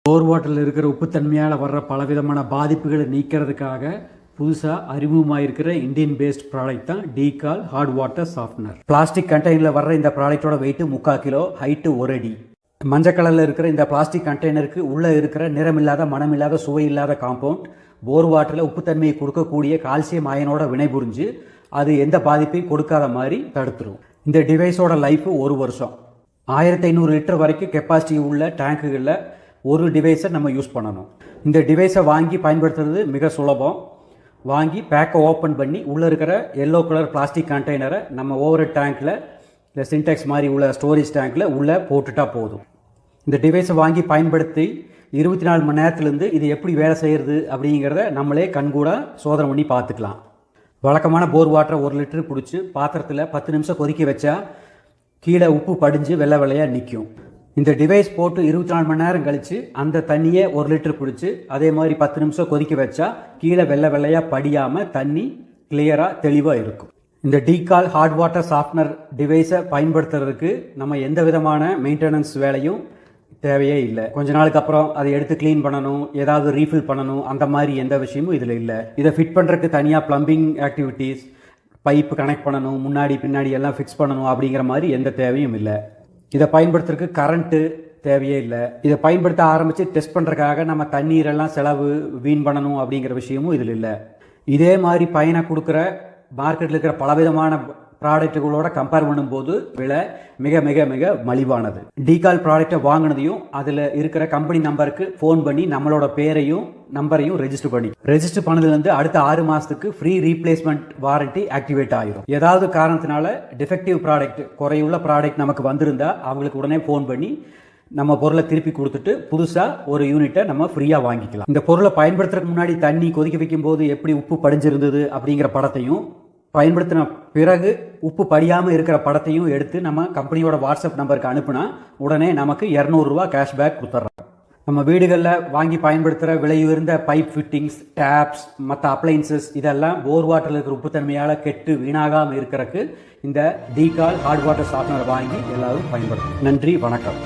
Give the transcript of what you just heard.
போர் வாட்டரில் இருக்கிற உப்புத்தன்மையால் வர்ற பலவிதமான பாதிப்புகளை நீக்கிறதுக்காக புதுசாக அறிமுகமாக இருக்கிற இந்தியன் பேஸ்ட் ப்ராடக்ட் தான் டீகால் ஹார்ட் வாட்டர் சாஃப்ட்னர். பிளாஸ்டிக் கண்டெய்னரில் வர்ற இந்த ப்ராடக்டோட வெயிட் 3/4 கிலோ, ஹைட்டு 1 அடி. மஞ்சள் கலரில் இருக்கிற இந்த பிளாஸ்டிக் கண்டெய்னருக்கு உள்ளே இருக்கிற நிறமில்லாத மனமில்லாத சுவையில்லாத காம்பவுண்ட் போர் வாட்டரில் உப்புத்தன்மையை கொடுக்கக்கூடிய கால்சியம் அயனோட வினைபுரிஞ்சு அது எந்த பாதிப்பையும் கொடுக்காத மாதிரி தடுத்துரும். இந்த டிவைஸோட லைஃபு 1 வருஷம். 1500 லிட்டர் வரைக்கும் கெப்பாசிட்டி உள்ள டேங்குகளில் ஒரு டிவைஸை நம்ம யூஸ் பண்ணணும். இந்த டிவைஸை வாங்கி பயன்படுத்துறது மிக சுலபம். வாங்கி பேக்கை ஓப்பன் பண்ணி உள்ளே இருக்கிற எல்லோ கலர் பிளாஸ்டிக் கண்டெய்னரை நம்ம ஓவர் டேங்க்கில் இல்லை சின்டெக்ஸ் மாதிரி உள்ள ஸ்டோரேஜ் டேங்க்கில் உள்ளே போட்டுட்டா போதும். இந்த டிவைஸை வாங்கி பயன்படுத்தி 24 மணி நேரத்துலேருந்து இது எப்படி வேலை செய்கிறது அப்படிங்கிறத நம்மளே கண்கூட சோதனை பண்ணி பார்த்துக்கலாம். வழக்கமான போர் வாட்டரை 1 லிட்டர் பிடிச்சி பாத்திரத்தில் 10 நிமிஷம் கொதிக்க வச்சா கீழே உப்பு படிஞ்சு வெள்ளை வெள்ளையாக நிற்கும். இந்த டிவைஸ் போட்டு 24 மணி நேரம் கழித்து அந்த தண்ணியை 1 லிட்டர் பிடிச்சி அதே மாதிரி 10 நிமிஷம் கொதிக்க வச்சா கீழே வெள்ளை வெள்ளையாக படியாமல் தண்ணி கிளியராக தெளிவாக இருக்கும். இந்த டீகால் ஹார்ட் வாட்டர் சாஃப்ட்னர் டிவைஸை பயன்படுத்துறதுக்கு நம்ம எந்த விதமான மெயின்டெனன்ஸ் வேலையும் தேவையே இல்லை. கொஞ்ச நாளுக்கு அப்புறம் அதை எடுத்து க்ளீன் பண்ணணும், ஏதாவது ரீஃபில் பண்ணணும், அந்த மாதிரி எந்த விஷயமும் இதில் இல்லை. இதை ஃபிட் பண்ணுறதுக்கு தனியாக ப்ளம்பிங் ஆக்டிவிட்டீஸ், பைப்பு கனெக்ட் பண்ணணும், முன்னாடி பின்னாடி எல்லாம் ஃபிக்ஸ் பண்ணணும் அப்படிங்கிற மாதிரி எந்த தேவையும் இல்லை. இதை பயன்படுத்துறதுக்கு கரண்ட்டு தேவையே இல்லை. இதை பயன்படுத்த ஆரம்பித்து டெஸ்ட் பண்ணுறதுக்காக நம்ம தண்ணீரெல்லாம் செலவு வீண் பண்ணணும் அப்படிங்கிற விஷயமும் இதில் இல்லை. இதே மாதிரி பயனை கொடுக்குற மார்க்கெட்டில் இருக்கிற பலவிதமான ப்ராடக்ட்டுகளோட கம்பேர் பண்ணும்போது விலை மிக மிக மிக மலிவானது. டீகால் ப்ராடக்டை வாங்கினதையும் அதில் இருக்கிற கம்பெனி நம்பருக்கு ஃபோன் பண்ணி நம்மளோட பேரையும் நம்பரையும் ரெஜிஸ்டர் பண்ணதுலேருந்து அடுத்த 6 மாதத்துக்கு ஃப்ரீ ரீப்ளேஸ்மெண்ட் வாரண்டி ஆக்டிவேட் ஆகிடும். ஏதாவது காரணத்தினால டிஃபெக்டிவ் ப்ராடக்ட், குறையுள்ள ப்ராடக்ட் நமக்கு வந்திருந்தா அவங்களுக்கு உடனே ஃபோன் பண்ணி நம்ம பொருளை திருப்பி கொடுத்துட்டு புதுசாக ஒரு யூனிட்டை நம்ம ஃப்ரீயாக வாங்கிக்கலாம். இந்த பொருளை பயன்படுத்துறதுக்கு முன்னாடி தண்ணி கொதிக்க வைக்கும் போது எப்படி உப்பு படிஞ்சிருந்தது அப்படிங்கிற படத்தையும், பயன்படுத்தின பிறகு உப்பு படியாமல் இருக்கிற படத்தையும் எடுத்து நம்ம கம்பெனியோட வாட்ஸ்அப் நம்பருக்கு அனுப்புனா உடனே நமக்கு 200 ரூபா கேஷ்பேக் கொடுத்துட்றோம். நம்ம வீடுகளில் வாங்கி பயன்படுத்துகிற விலை உயர்ந்த பைப் ஃபிட்டிங்ஸ், டேப்ஸ், மற்ற அப்ளைன்சஸ் இதெல்லாம் போர் வாட்டரில் இருக்கிற உப்புத்தன்மையால் கெட்டு வீணாகாமல் இருக்கிறதுக்கு இந்த டீகால் ஹார்ட் வாட்டர் சாஃப்ட்னர் வாங்கி எல்லாரும் பயன்படுத்தும். நன்றி, வணக்கம்.